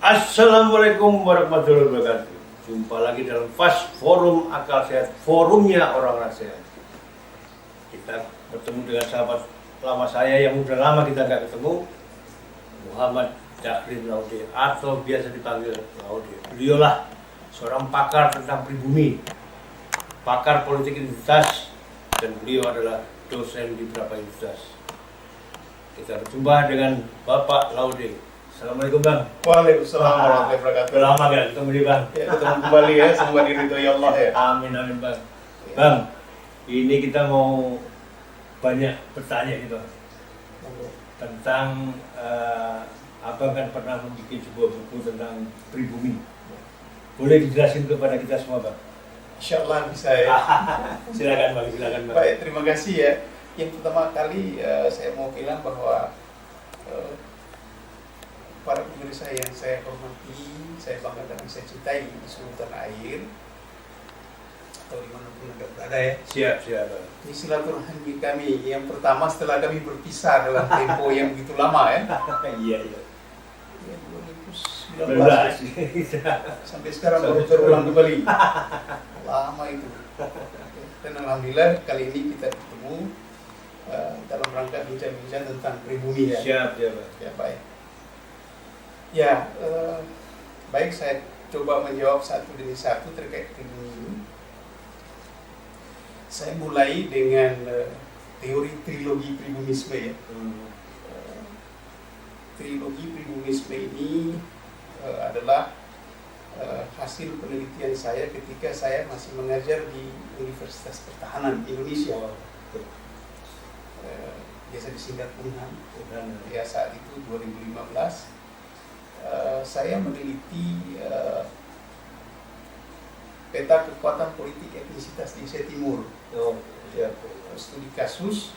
Assalamualaikum warahmatullahi wabarakatuh. Jumpa lagi dalam Fast Forum Akal Sehat, forumnya orang-orang sehat. Kita bertemu dengan sahabat lama saya yang udah lama kita nggak ketemu, Muhammad Jahrin Laude atau biasa dipanggil Laude. Beliaulah seorang pakar tentang pribumi, pakar politik identitas, dan beliau adalah dosen di beberapa universitas. Kita berjumpa dengan Bapak Laude. Assalamualaikum Bang. Waalaikumsalam warahmatullahi wabarakatuh. Udah lama gak ketemu nih Bang? Ya, ketemu kembali ya, semoga diridhoi Allah ya. Amin amin Bang. Bang, ini kita mau banyak bertanya nih Bang tentang Abang kan pernah membuat sebuah buku tentang pribumi. Boleh dijelasin kepada kita semua Bang? Insyaallah bisa ya. Silakan Bang, silakan Bang. Baik, terima kasih ya. Yang pertama kali saya mau bilang bahwa para pemirsa yang saya hormati, saya banggakan dan saya cintai di seluruh tanah air atau dimanapun Anda berada ya. Siap. Ini silaturahmi kami yang pertama setelah kami berpisah dalam tempo yang begitu lama ya. Iya. Ya, 2019 sampai sekarang baru terulang kembali. Lama itu. Dan alhamdulillah kali ini kita bertemu dalam rangka bincang-bincang tentang pribumi ya. Siap ya Bang. Ya baik. Ya, baik, saya coba menjawab satu demi satu terkait pribumi ini. Saya mulai dengan teori trilogi pribumisme ya. Trilogi pribumisme ini adalah hasil penelitian saya ketika saya masih mengajar di Universitas Pertahanan Indonesia. Biasa disingkat UNHAM. Ya, saat itu 2015. Saya meneliti peta kekuatan politik etnisitas di Asia Timur. Studi kasus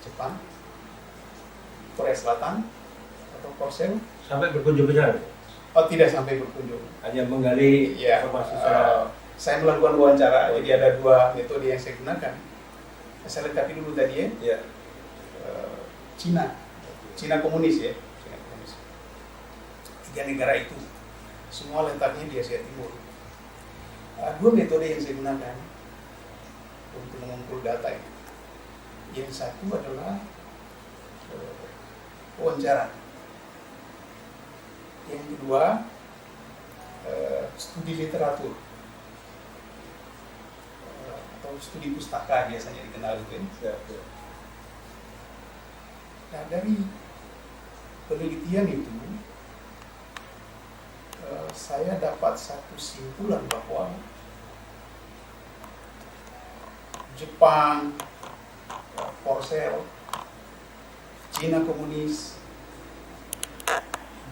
Jepang, Korea Selatan atau Korsel. Sampai berkunjung ke sana? Oh, tidak sampai berkunjung. Hanya menggali Ya, informasi secara saya melakukan wawancara. Jadi ada dua metode yang saya gunakan. Saya lengkapi dulu tadi ya. Cina komunis ya. Cina komunis. 3 negara itu semua letaknya di Asia Timur. 2 metode yang saya gunakan untuk mengumpul data ini. Yang satu adalah wawancara. Yang kedua studi literatur atau studi pustaka biasanya dikenal itu. Nah, dari penelitian itu saya dapat satu simpulan bahwa Jepang, Korsel, Cina komunis,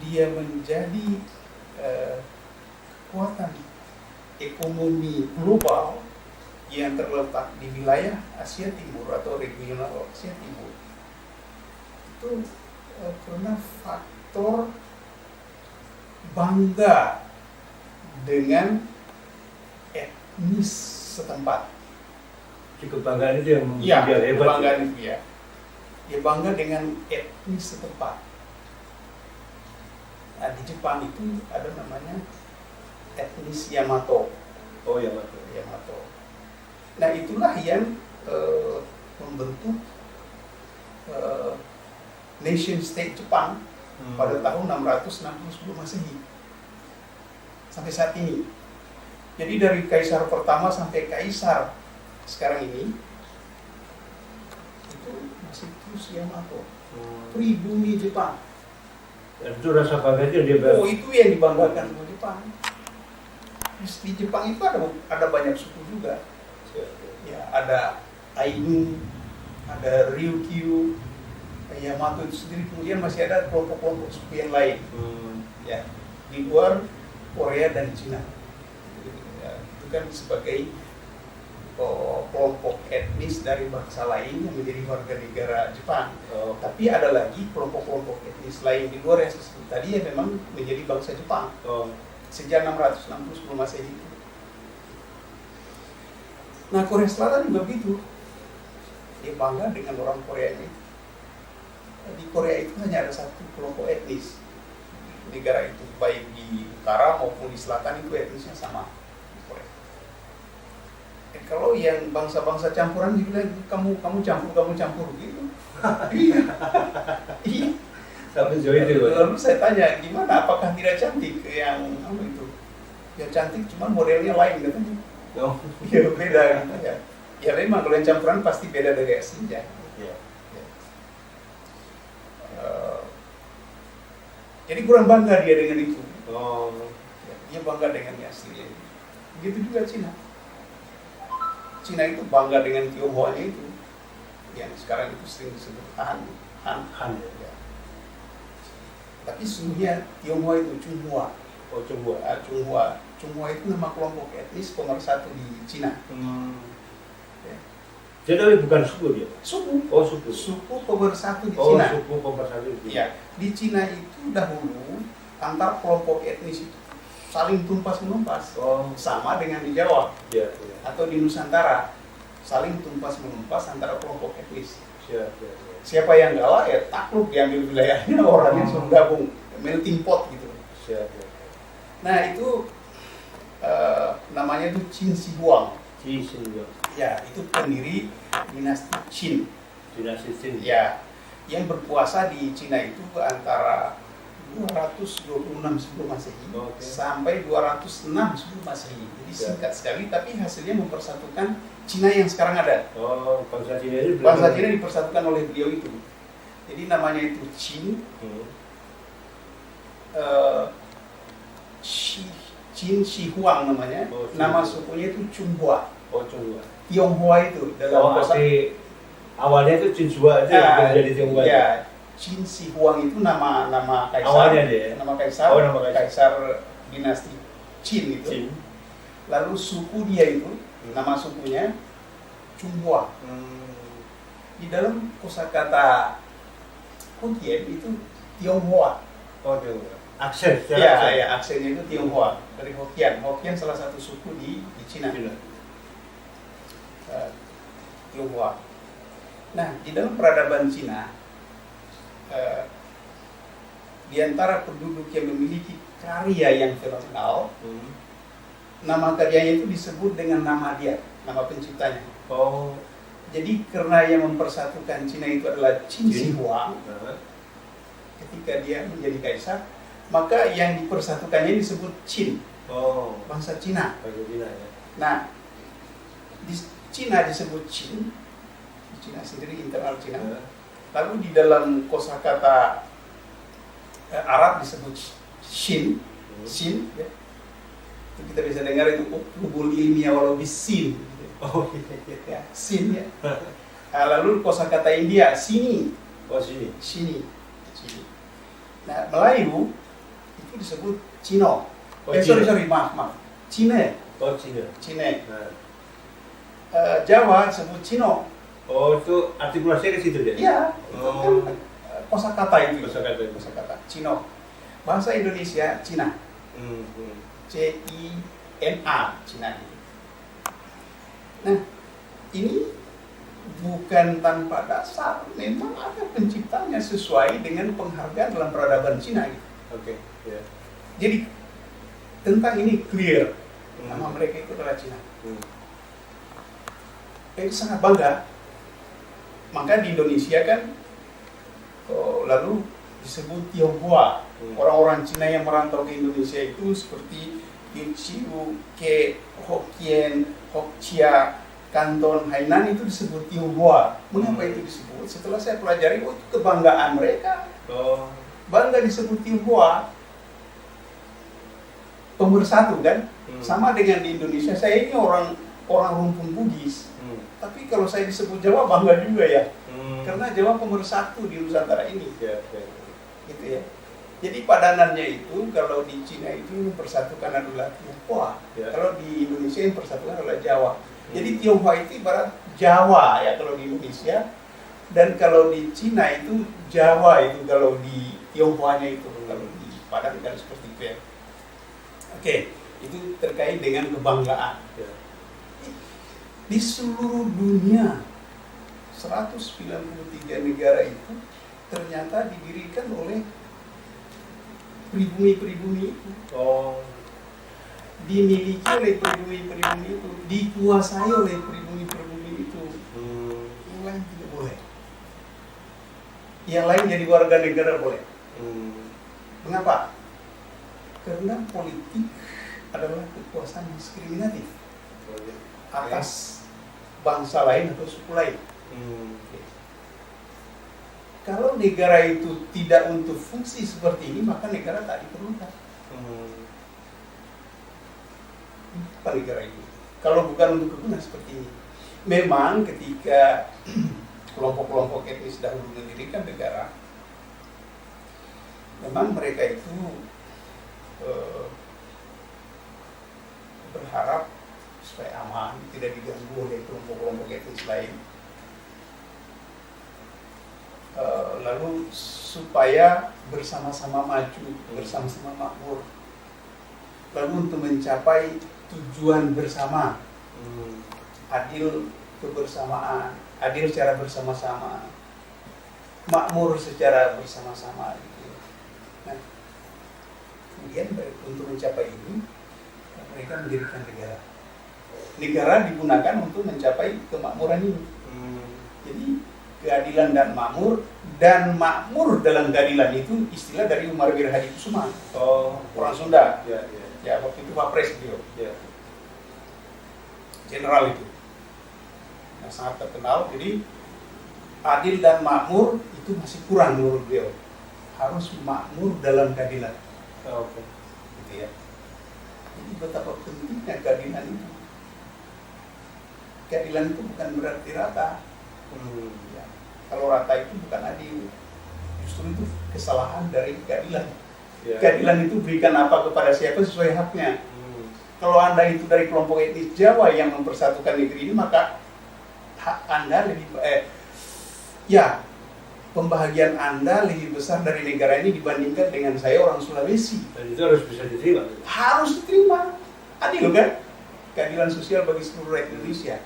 dia menjadi kekuatan ekonomi global yang terletak di wilayah Asia Timur atau regional Asia Timur. Itu karena faktor bangga dengan etnis setempat. kebanggaan itu yang dia hebat. Kebanggaan itu ya. Dia bangga dengan etnis setempat. Nah, di Jepang itu ada namanya etnis Yamato. Oh Yamato. Nah, itulah yang membentuk nation state Jepang pada tahun 660 sebelum Masehi sampai saat ini. Jadi dari kaisar pertama sampai kaisar sekarang ini itu masih terus Yamato, pribumi Jepang. Dan itu rasa bangga itu dia. Oh, itu yang dibanggakan sama Jepang. Di Jepang itu ada banyak suku juga. Ya, ada Ainu, ada Ryukyu, Yamato itu sendiri, kemudian masih ada kelompok-kelompok suku yang lain ya di luar Korea dan Cina ya, itu kan sebagai kelompok etnis dari bangsa lain yang menjadi warga negara Jepang. Tapi ada lagi kelompok-kelompok etnis lain di luar yang saya sebut tadi yang memang menjadi bangsa Jepang sejak 660 sebelum Masehi. Nah, Korea Selatan juga begitu, dia bangga dengan orang Korea ini. di Korea itu hanya ada satu kelompok etnis. Negara itu baik di utara maupun di selatan itu etnisnya sama di Korea. Kalau yang bangsa-bangsa campuran dibilang kamu campur gitu. Iya. Iya. Sampai jauh itu. Lalu saya tanya, gimana? Apakah tidak cantik yang apa itu? Ya cantik, cuma modelnya lain katanya. Oh. Ya beda gitu ya. Ya memang kalau yang campuran pasti beda dari aslinya. Iya. Jadi kurang bangga dia dengan itu. Oh. Dia bangga dengan yang aslinya. Begitu juga Cina. Cina itu bangga dengan Tionghoanya itu, yang sekarang itu sering disebut Han. Ya. Tapi sesungguhnya Tionghoa itu Chunghua. Oh, Chunghua. Chunghua itu nama kelompok etnis pemersatu di Cina. Ya. Jadi bukan suku dia. Suku. Oh, suku. Suku pemersatu di Oh, Cina. suku pemersatu di Cina. Ya, di Cina itu dahulu antar kelompok etnis itu saling tumpas menumpas. Oh, Sama dengan di Jawa iya. atau di Nusantara, saling tumpas menumpas antara kelompok etnis. Siap. Siapa yang galak ya takluk diambil wilayahnya, orangnya suruh gabung, melting pot gitu. Siap. Nah itu namanya itu Qin Shi Huang. Ya, itu pendiri dinasti Qin. Dinasti Qin. Ya, yang berkuasa di Cina itu antara 226 sebelum Masehi sampai 206 sebelum Masehi. Jadi singkat sekali, tapi hasilnya mempersatukan Cina yang sekarang ada. Oh, bangsa Cina itu. Bangsa Cina dipersatukan oleh beliau itu. Jadi namanya itu Qin. Qin Shi Huang namanya. Oh, nama sukunya itu Chunghua. Oh, Chunghua. Tionghoa itu dalam bahasa. Awalnya itu Chunghua aja jadi Tionghoa. Ya, Qin Shi Huang itu nama kaisar. Awalnya dia. Nama kaisar. Oh, nama kaisar. Kaisar dinasti Qin itu. Qin. Lalu suku dia itu, nama sukunya Chunghua. Di dalam kosakata Hokkien itu Tionghoa. Oh, Tionghoa. Aksen. Ya, aksennya itu Tionghoa dari Hokkien. Hokkien salah satu suku di Cina. Tionghoa. Nah, di dalam peradaban Cina, di antara penduduk yang memiliki karya yang fenomenal, nama karyanya itu disebut dengan nama dia, nama penciptanya. Oh. Jadi karena yang mempersatukan Cina itu adalah Qin Shi Huang, ketika dia menjadi kaisar, maka yang dipersatukannya disebut Qin. Oh. Bangsa Cina. Bangsa Cina ya. Nah, di Cina disebut Qin, di Cina sendiri internal Cina. Lalu di dalam kosakata Arab disebut Shin, ya. Itu kita bisa dengar itu utlubul ilmiah walau bisin. Oh Ya, sin ya. Lalu kosakata India sini. Oh, sini. Sini. Nah, Melayu itu disebut Cino. Oh, Sorry, maaf. Cine. Oh, Cina. Cine. Jawa disebut Cino. Oh, itu artikulasinya ke situ dia? Iya. Oh. Kosakata itu. Kosakata. Cino. Bahasa Indonesia Cina. Cina. Cina. Nah, ini bukan tanpa dasar. Memang ada penciptanya sesuai dengan penghargaan dalam peradaban Cina. Oke. Ya. Jadi tentang ini clear. Nama mereka itu adalah Cina. Itu sangat bangga. Maka di Indonesia kan lalu disebut Tionghoa. Orang-orang Cina yang merantau ke Indonesia itu seperti Kiu, Ke, Hokkien, Hokcia, Kanton, Hainan itu disebut Tionghoa. Mengapa itu disebut? Setelah saya pelajari, itu kebanggaan mereka. Bangga disebut Tionghoa. Pemersatu kan? Sama dengan di Indonesia. Saya ini orang rumpun Bugis. Tapi kalau saya disebut Jawa bangga juga ya. Karena Jawa pemersatu di Nusantara ini. Gitu ya. Jadi padanannya itu kalau di Cina itu mempersatukan adalah Tionghoa. Kalau di Indonesia yang persatukan adalah Jawa. Jadi Tionghoa itu ibarat Jawa ya kalau di Indonesia. Dan kalau di Cina itu Jawa itu kalau di Tionghoanya itu. Kalau di Padang kan seperti itu ya. Oke, itu terkait dengan kebanggaan. Di seluruh dunia 193 negara itu ternyata didirikan oleh pribumi-pribumi itu, Oh. dimiliki oleh pribumi-pribumi itu, dikuasai oleh pribumi-pribumi itu. Yang lain tidak boleh. Yang lain jadi warga negara boleh. Mengapa? Karena politik adalah kekuasaan diskriminatif atas bangsa lain atau suku lain. Kalau negara itu tidak untuk fungsi seperti ini, maka negara tak diperlukan. Apa negara itu? Kalau bukan untuk kegunaan seperti ini. Memang ketika kelompok-kelompok etnis dahulu mendirikan negara, memang mereka itu berharap supaya aman, tidak diganggu oleh kelompok-kelompok etnis lain. Lalu supaya bersama-sama maju, bersama-sama makmur. Lalu untuk mencapai tujuan bersama, adil kebersamaan, adil secara bersama-sama, makmur secara bersama-sama. Gitu. Nah, kemudian untuk mencapai ini, mereka mendirikan negara. Negara digunakan untuk mencapai kemakmuran ini. Jadi keadilan dan makmur dalam keadilan itu istilah dari Umar bin Hadi Kusuma, orang Sunda. Ya, waktu itu Pak Pres beliau. General itu. Nah, sangat terkenal. Jadi adil dan makmur itu masih kurang menurut beliau. Harus makmur dalam keadilan. Gitu ya. Jadi betapa pentingnya keadilan itu. Keadilan itu bukan berarti rata. Ya. Kalau rata itu bukan adil. Justru itu kesalahan dari keadilan. Keadilan itu berikan apa kepada siapa sesuai haknya. Kalau Anda itu dari kelompok etnis Jawa yang mempersatukan negeri ini, maka hak Anda lebih pembahagian Anda lebih besar dari negara ini dibandingkan dengan saya orang Sulawesi. Dan itu harus bisa diterima. Harus diterima. Adil kan? Keadilan sosial bagi seluruh rakyat Indonesia.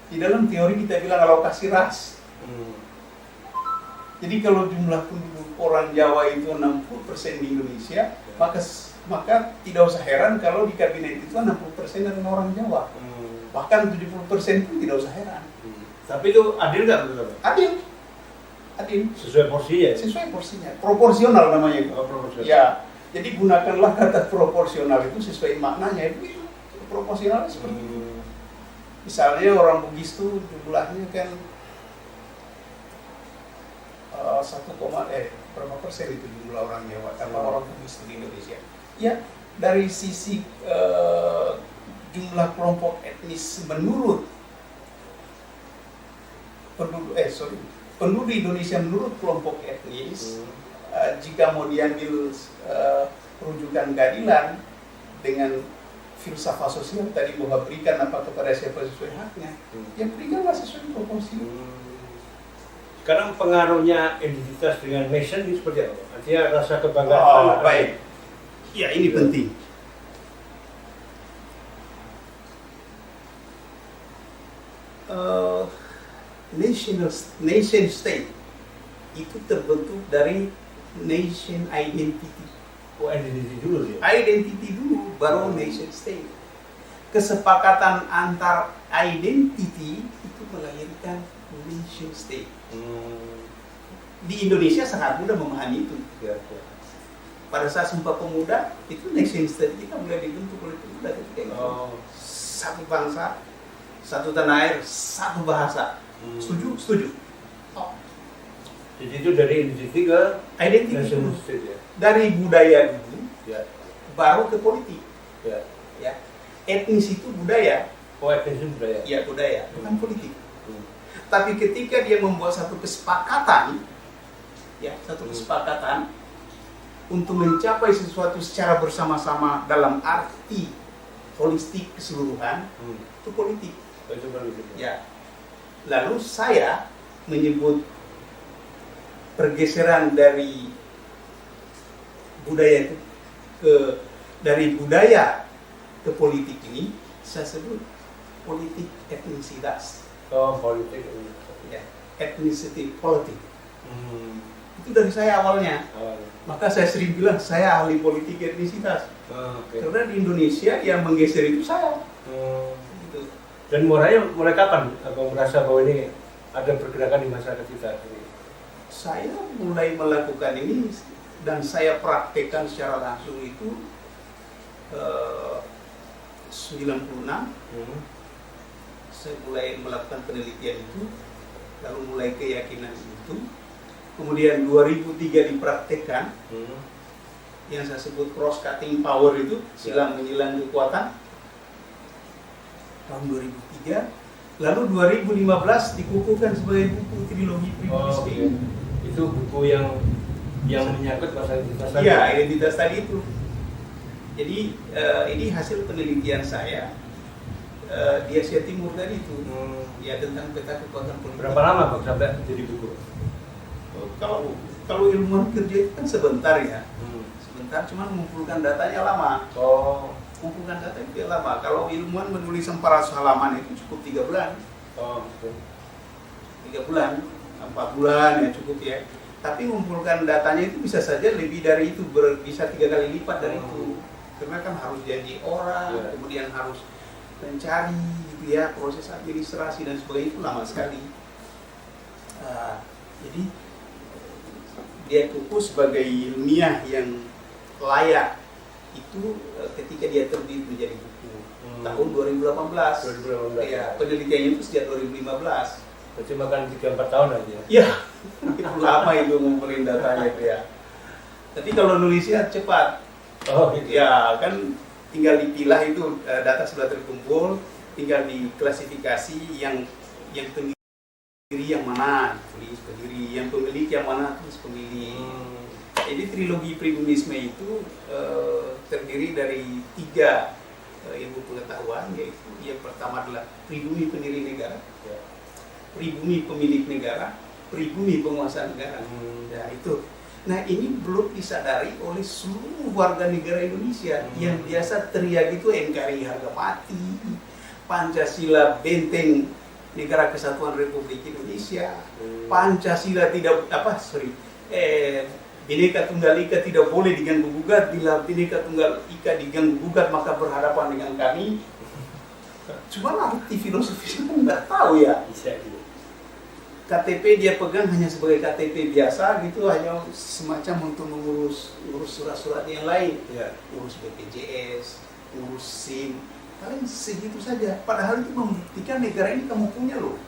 Di dalam teori kita bilang alokasi ras. Jadi kalau jumlah penduduk orang Jawa itu 60% di Indonesia, maka tidak usah heran kalau di kabinet itu 60% adalah orang Jawa. Bahkan 70% pun tidak usah heran. Tapi itu adil nggak menurut Anda? Adil. Sesuai porsinya? Sesuai porsinya. Proporsional namanya itu. Proporsional. Ya, jadi gunakanlah kata proporsional itu sesuai maknanya. Itu proporsional seperti itu. Misalnya orang Bugis itu jumlahnya kan 1, berapa persen itu jumlah orang Jawa karena orang Bugis di Indonesia. Ya, dari sisi jumlah kelompok etnis menurut penduduk Indonesia menurut kelompok etnis, jika mau diambil rujukan keadilan dengan filsafat sosial tadi bahwa berikan apa kepada siapa sesuai haknya, ya berikanlah sesuai proporsi. Sekarang pengaruhnya identitas dengan nation itu seperti apa? Artinya rasa kebanggaan. Baik. Ya, ini penting. Nation state itu terbentuk dari nation identity. Identity dulu ya? Identity dulu, baru nation state. Kesepakatan antar identity itu melahirkan nation state. Di Indonesia sangat mudah memahami itu. Pada saat Sumpah Pemuda itu nation state kita mulai dibentuk oleh pemuda ketika itu. Satu bangsa, satu tanah air, satu bahasa. Setuju. Jadi itu dari identity ke identity nation dulu. state ya? Dari budaya dulu, baru ke politik. Ya. Etnis itu budaya. Etnis itu budaya? Ya, budaya, bukan politik. Tapi ketika dia membuat satu kesepakatan, untuk mencapai sesuatu secara bersama-sama dalam arti holistik keseluruhan, itu politik. Ya. Lalu saya menyebut pergeseran dari budaya itu dari budaya ke politik ini saya sebut politik etnisitas. Politik. Ya, ethnicity politik. Itu dari saya awalnya. Oh, Maka saya sering bilang saya ahli politik etnisitas. oke. Karena di Indonesia yang menggeser itu saya. Gitu. Dan mulai kapan Abang merasa bahwa ini ada pergerakan di masyarakat kita? Saya mulai melakukan ini dan saya praktekkan secara langsung itu 96. Saya mulai melakukan penelitian itu, lalu mulai keyakinan itu. Kemudian 2003 dipraktekkan, yang saya sebut cross cutting power itu, silang menyilang kekuatan, tahun 2003. Lalu 2015 dikukuhkan sebagai buku trilogi pribumisme. Itu buku yang menyangkut masalah identitas tadi. Iya, identitas tadi itu. Jadi ini hasil penelitian saya di Asia Timur tadi itu, ya tentang peta kekuatan politik. Berapa lama Bang sampai jadi buku? Kalau ilmuwan kerja itu kan sebentar ya, sebentar, cuman mengumpulkan datanya lama. Mengumpulkan data itu lama. Kalau ilmuwan menulis 400 halaman itu cukup 3 bulan. 3 bulan, 4 bulan ya cukup ya. Tapi mengumpulkan datanya itu bisa saja lebih dari itu, bisa 3 kali lipat dari itu. Karena kan harus janji orang, kemudian harus mencari gitu ya, proses administrasi dan sebagainya itu lama sekali. Jadi dia kukuh sebagai ilmiah yang layak itu ketika dia terbit menjadi buku tahun 2018. Ya, penelitiannya itu sejak 2015. Berarti makan 3-4 tahun aja. Iya, itu lama itu ngumpulin datanya itu ya. Tapi kalau nulisnya cepat. Gitu. Ya, kan tinggal dipilah itu data sudah terkumpul, tinggal diklasifikasi yang pendiri yang mana, tulis pendiri, yang pemilik yang mana, tulis pemilik. Jadi trilogi pribumisme itu terdiri dari 3 ilmu pengetahuan, yaitu yang pertama adalah pribumi pendiri negara, pribumi pemilik negara, pribumi penguasa negara. Nah itu. Nah ini belum disadari oleh seluruh warga negara Indonesia yang biasa teriak itu NKRI harga mati, Pancasila benteng negara kesatuan Republik Indonesia, Pancasila tidak Bhinneka Tunggal Ika tidak boleh diganggu gugat, bila Bhinneka Tunggal Ika diganggu gugat maka berhadapan dengan kami. Cuma arti filosofisnya kan nggak tahu ya. KTP dia pegang hanya sebagai KTP biasa gitu, hanya semacam untuk mengurus surat-surat yang lain, urus BPJS, urus SIM, kalian segitu saja. Padahal itu membuktikan negara ini kamu punya loh.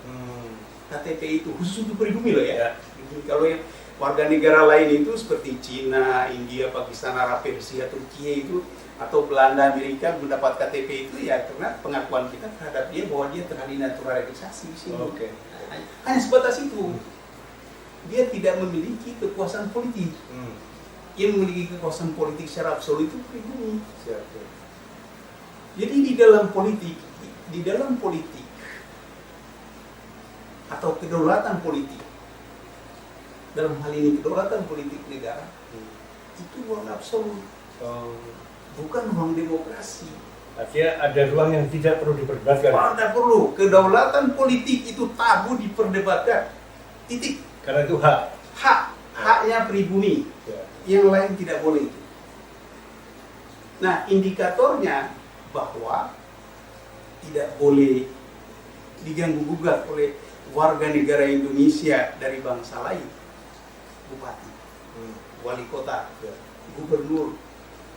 KTP itu khusus untuk pribumi loh ya. Kalau yang warga negara lain itu seperti Cina, India, Pakistan, Arab, Persia, Turki itu atau Belanda, Amerika mendapat KTP itu ya karena pengakuan kita terhadap dia bahwa dia telah dinaturalisasi di sini. Hanya sebatas itu. Dia tidak memiliki kekuasaan politik. Yang memiliki kekuasaan politik secara absolut itu pribumi. Jadi di dalam politik atau kedaulatan politik, dalam hal ini kedaulatan politik negara, itu ruang absolut, bukan ruang demokrasi. Artinya ada ruang yang tidak perlu diperdebatkan. Tidak perlu. Kedaulatan politik itu tabu diperdebatkan. Titik. Karena itu hak. Haknya pribumi. Yang lain tidak boleh. Nah, indikatornya bahwa tidak boleh diganggu gugat oleh warga negara Indonesia dari bangsa lain. Bupati, wali kota, gubernur,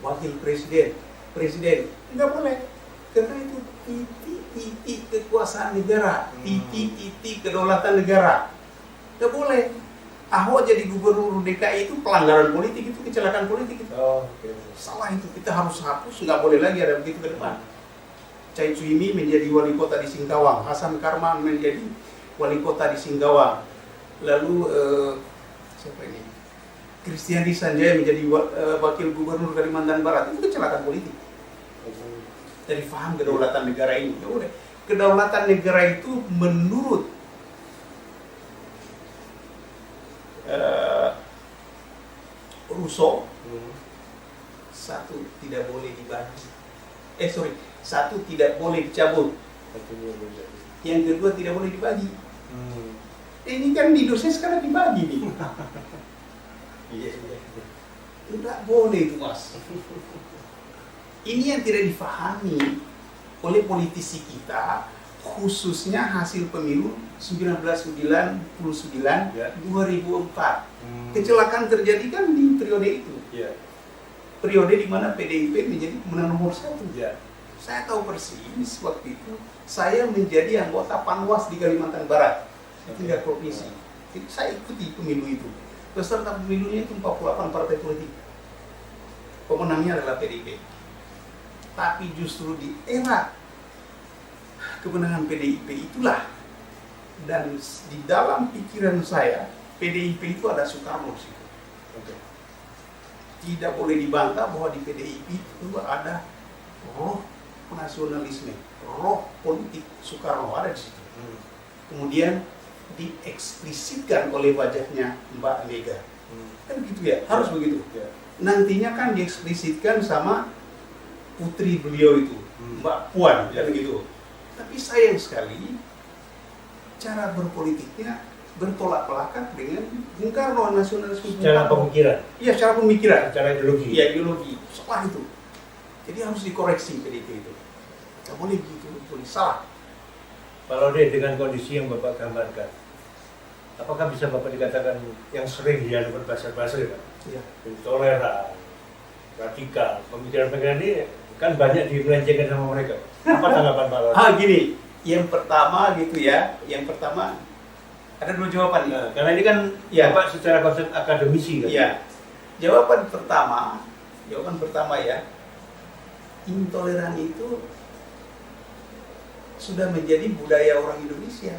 wakil presiden, nggak boleh, karena itu titik kekuasaan negara, titik kedaulatan negara, nggak boleh. Ahok jadi gubernur DKI itu pelanggaran politik, itu kecelakaan politik itu. Salah itu, kita harus hapus, nggak boleh lagi ada begitu ke depan. Chai Chuimi menjadi wali kota di Singkawang, Hasan Karman menjadi wali kota di Singkawang, lalu siapa ini? Kristiandi Sanjaya menjadi wakil gubernur Kalimantan Barat, itu kecelakaan politik. Dari paham kedaulatan negara ini, ya udah. Kedaulatan negara itu menurut Rousseau, satu tidak boleh dibagi. Satu tidak boleh dicabut. Yang kedua tidak boleh dibagi. Ini kan di Indonesia sekarang dibagi nih. Iya, iya. Tidak boleh itu, Mas. Ini yang tidak difahami oleh politisi kita, khususnya hasil pemilu 1999 Ya. 2004. Kecelakaan terjadi kan di periode itu. Iya. Periode di mana PDIP menjadi pemenang nomor 1. Iya. Saya tahu persis waktu itu saya menjadi anggota Panwas di Kalimantan Barat, tingkat provinsi. Jadi saya ikuti pemilu itu. Peserta pemilunya itu 48 partai politik. Pemenangnya adalah PDIP. Tapi justru di era kemenangan PDIP itulah, dan di dalam pikiran saya PDIP itu ada Soekarno sih. Oke. Tidak boleh dibantah bahwa di PDIP itu ada roh nasionalisme, roh politik Soekarno ada di situ. Kemudian dieksplisitkan oleh wajahnya Mbak Mega. Kan gitu ya, harus begitu. Ya. Nantinya kan dieksplisitkan sama putri beliau itu, Mbak Puan, kan gitu. Tapi sayang sekali cara berpolitiknya bertolak belakang dengan Bung Karno, nasionalisme Bung Secara Karno. pemikiran, Iya, secara pemikiran. secara ideologi. Iya, ideologi. Salah itu. Jadi harus dikoreksi PDIP itu. Tidak boleh begitu, boleh salah. Kalau deh dengan kondisi yang Bapak gambarkan, apakah bisa Bapak dikatakan yang sering dia berbahasa-bahasa ya Pak? Iya. Intoleran, radikal, pemikiran-pemikiran ini kan banyak dimelencengkan sama mereka. Apa tanggapan Pak? Gini, yang pertama gitu ya, yang pertama ada dua jawaban nih. Nah, karena ini kan Ya. Bapak secara konsep akademisi kan? Iya. Jawaban pertama ya, intoleran itu sudah menjadi budaya orang Indonesia.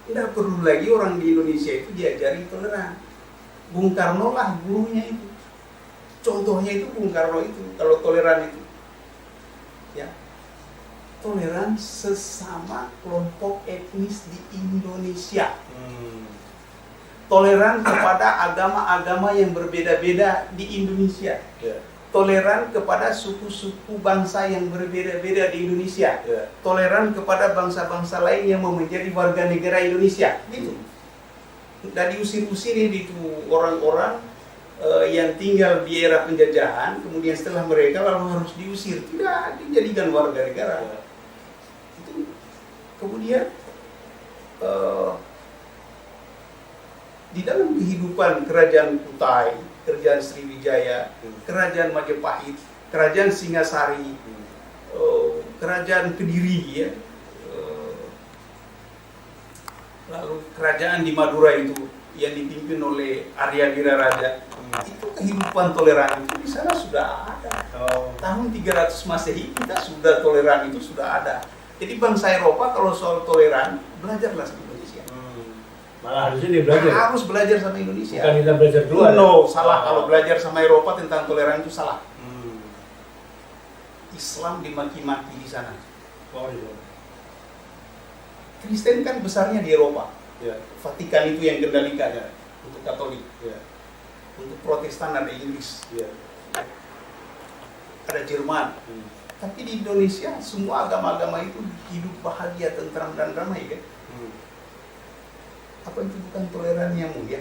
Tidak perlu lagi orang di Indonesia itu diajari toleran. Bung Karno lah gurunya itu. Contohnya itu Bung Karno itu, kalau toleran itu. Ya. Toleran sesama kelompok etnis di Indonesia. Toleran kepada agama-agama yang berbeda-beda di Indonesia. Ya. Toleran kepada suku-suku bangsa yang berbeda-beda di Indonesia. Ya. Toleran kepada bangsa-bangsa lain yang mau menjadi warga negara Indonesia, gitu. Dan diusir-usir itu orang-orang yang tinggal di era penjajahan, kemudian setelah mereka lalu harus diusir, tidak dijadikan warga negara. Ya. Itu kemudian di dalam kehidupan kerajaan Kutai, kerajaan Sriwijaya, kerajaan Majapahit, kerajaan Singasari, kerajaan Kediri, ya, lalu kerajaan di Madura itu yang dipimpin oleh Arya Wiraraja, itu kehidupan toleran itu di sana sudah ada. Tahun 300 Masehi kita sudah toleran, itu sudah ada. Jadi bangsa Eropa kalau soal toleran belajarlah sama Indonesia. Malah harusnya dia belajar. Harus belajar sama Indonesia. Bukan kita belajar keluar. No, salah. Kalau belajar sama Eropa tentang toleran itu salah. Islam dimaki-maki di sana. Oh iya. Kristen kan besarnya di Eropa. Ya. Vatikan itu yang kendalikan ya, untuk Katolik. Ya. Untuk Protestan ada Inggris, Ya. ada Jerman. Tapi di Indonesia semua agama-agama itu hidup bahagia, tentram dan damai kan. Apa itu bukan toleran yang mulia?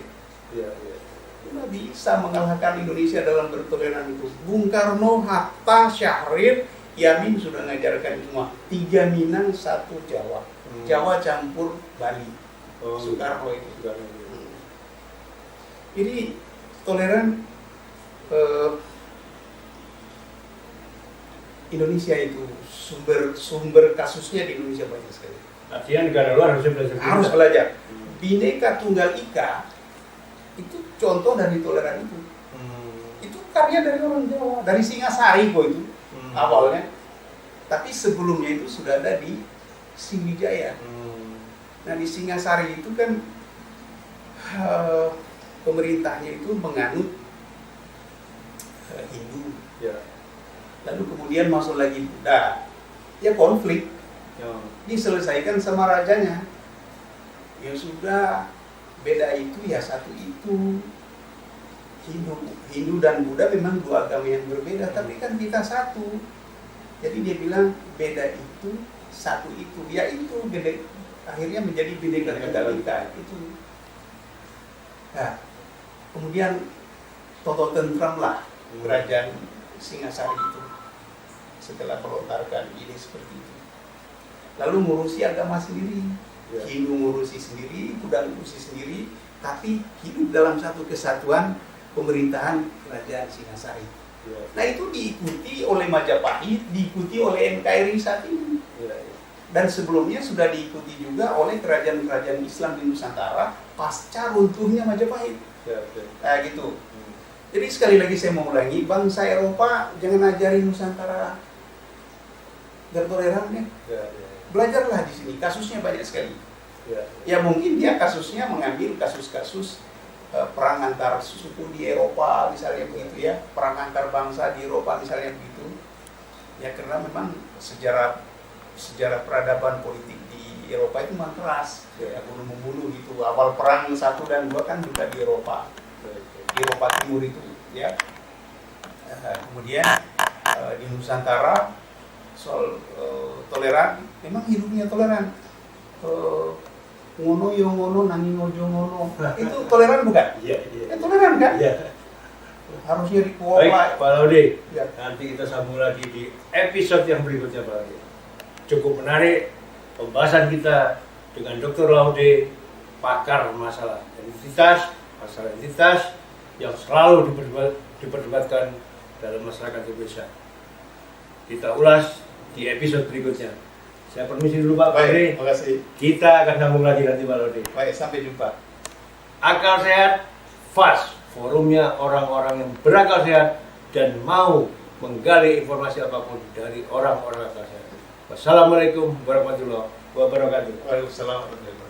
Ya. Ya. Tidak bisa mengalahkan Indonesia dalam bertoleran itu. Bung Karno, Hatta, Syahrir, Yamin sudah mengajarkan semua. 3 Minang, 1 Jawa. Jawa campur Bali. Soekarno itu. Jadi toleran Indonesia itu sumber kasusnya di Indonesia banyak sekali. Artinya negara luar harusnya belajar. Harus belajar. Bhinneka Tunggal Ika itu contoh dari toleran itu. Itu karya dari orang Jawa, dari Singasari kok itu awalnya. Tapi sebelumnya itu sudah ada di Sriwijaya. Nah di Singasari itu kan pemerintahnya itu menganut Hindu. Ya. Lalu kemudian masuk lagi Buddha. Ya konflik. Diselesaikan sama rajanya. Ya sudah, beda itu ya satu itu. Hindu dan Buddha memang dua agama yang berbeda, tapi kan kita satu. Jadi dia bilang beda itu, satu itu. Ya itu beda akhirnya menjadi Bhinneka Tunggal Ika itu. Nah, kemudian Toto tentram lah kerajaan Singasari itu setelah melontarkan ide seperti itu. Lalu ngurusi agama sendiri, Hindu ngurusi sendiri, Buddha ngurusi sendiri, tapi hidup dalam satu kesatuan pemerintahan kerajaan Singasari. Nah itu diikuti oleh Majapahit, diikuti oleh NKRI saat ini. Dan sebelumnya sudah diikuti juga oleh kerajaan-kerajaan Islam di Nusantara pasca runtuhnya Majapahit. Nah gitu. Jadi sekali lagi saya mau ulangi, bangsa Eropa jangan ajari Nusantara bertoleran ya. Belajarlah di sini, kasusnya banyak sekali. Ya mungkin dia kasusnya mengambil kasus-kasus perang antar suku di Eropa misalnya begitu ya, perang antar bangsa di Eropa misalnya begitu. Ya karena memang sejarah peradaban politik di Eropa itu memang keras, ya bunuh-membunuh gitu. Awal perang 1 dan 2 kan juga di Eropa Timur itu ya. Kemudian di Nusantara soal toleran, memang hidupnya toleran. Ngono yo ngono nanging ojo ngono. Itu toleran bukan? Iya. Toleran kan? Iya. Harusnya dikelola. Baik, Pak Laude. Ya. Nanti kita sambung lagi di episode yang berikutnya, Pak Laude. Cukup menarik pembahasan kita dengan Dr. Laude, pakar masalah identitas yang selalu diperdebatkan dalam masyarakat Indonesia. Kita ulas di episode berikutnya. Saya permisi dulu Pak Laude. Terima kasih. Kita akan sambung lagi nanti Pak Laude. Baik, sampai jumpa. Akal Sehat FAST, forumnya orang-orang yang berakal sehat dan mau menggali informasi apapun dari orang-orang akal sehat. Wassalamualaikum warahmatullahi wabarakatuh. Waalaikumsalam warahmatullahi wabarakatuh.